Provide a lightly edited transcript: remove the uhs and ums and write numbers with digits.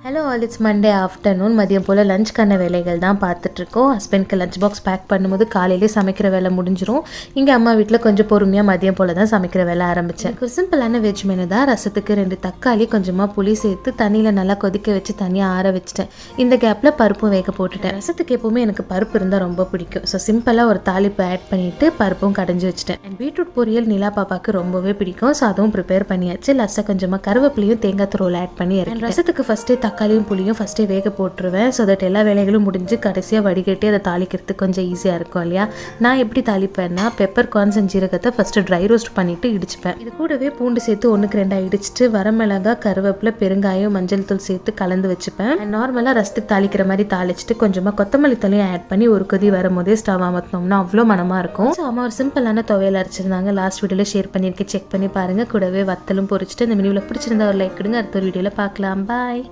Hello all, it's Monday afternoon. மதியம் போல் லஞ்ச்க்கான வேலைகள் தான் பார்த்துட்ருக்கோம். ஹஸ்பண்ட்க்கு லஞ்ச் பாக்ஸ் பேக் பண்ணும்போது காலையிலே சமைக்கிற வேலை முடிஞ்சிடும். இங்கே அம்மா வீட்டில் கொஞ்சம் பொறுமையாக மதியம் போல் தான் சமைக்கிற வேலை ஆரம்பித்தேன். ஒரு சிம்பிளான வெஜ் மெனு தான். ரசத்துக்கு 2 தக்காளி, கொஞ்சமாக புளி சேர்த்து தண்ணியில் நல்லா கொதிக்க வச்சு தனியாக ஆற வச்சுட்டேன். இந்த கேப்பில் பருப்பும் வேக போட்டுட்டேன். ரசத்துக்கு எப்போவுமே எனக்கு பருப்பு இருந்தால் ரொம்ப பிடிக்கும். ஸோ சிம்பிளாக ஒரு தாளிப்பு ஆட் பண்ணிவிட்டு பருப்பும் கடைஞ்சி வச்சுட்டேன். அண்ட் பீட்ரூட் பொரியல் நிலா பாப்பாவுக்கு ரொம்பவே பிடிக்கும். ஸோ அதுவும் ப்ரிப்பேர் பண்ணியாச்சு. லாஸ்ட்டாக கொஞ்சமாக கருவேப்பிலையும் தேங்காய் துருவல் ஆட் பண்ணி ரசத்துக்கு ஃபஸ்ட்டே தக்காளியும் புளியும் ஃபஸ்ட்டே வேக போட்டுருவேன். ஸோ தட் எல்லா வேலைகளும் முடிஞ்சு கடைசியாக வடிகட்டி அதை தாளிக்கிறதுக்கு கொஞ்சம் ஈஸியாக இருக்கும் இல்லையா. நான் எப்படி தாளிப்பேன்னா, பெப்பர் கார்ன்ஸ் அண்ட் ஜீரகத்தை ஃபஸ்ட்டு ட்ரை ரோஸ்ட் பண்ணிவிட்டு இடிச்சுப்பேன். இது கூடவே பூண்டு சேர்த்து 1க்கு 2 இடிச்சிட்டு வரமிளகா, கருவேப்பிலை, பெருங்காயம், மஞ்சள் தூள் சேர்த்து கலந்து வச்சுப்பேன். நார்மலாக ரசத்துக்கு தாளிக்கிற மாதிரி தாளிச்சிட்டு கொஞ்சமாக கொத்தமல்லி தலையும் ஆட் பண்ணி ஒரு கொதி வரும்போதே ஸ்டவ் அமர்த்தினோம்னா அவ்வளோ மனமாக இருக்கும். ஸோ அம்மா ஒரு சிம்பிளான துவையல் அரைச்சிருந்தாங்க. லாஸ்ட் வீடியோவில் ஷேர் பண்ணியிருக்கேன், செக் பண்ணி பாருங்கள். கூடவே வத்தலும் பொரிச்சிட்டு இந்த வீடியோவில் பிடிச்சிருந்தா ஒரு லைக் கொடுங்க. அடுத்த ஒரு வீடியோவில் பார்க்கலாம். பாய்.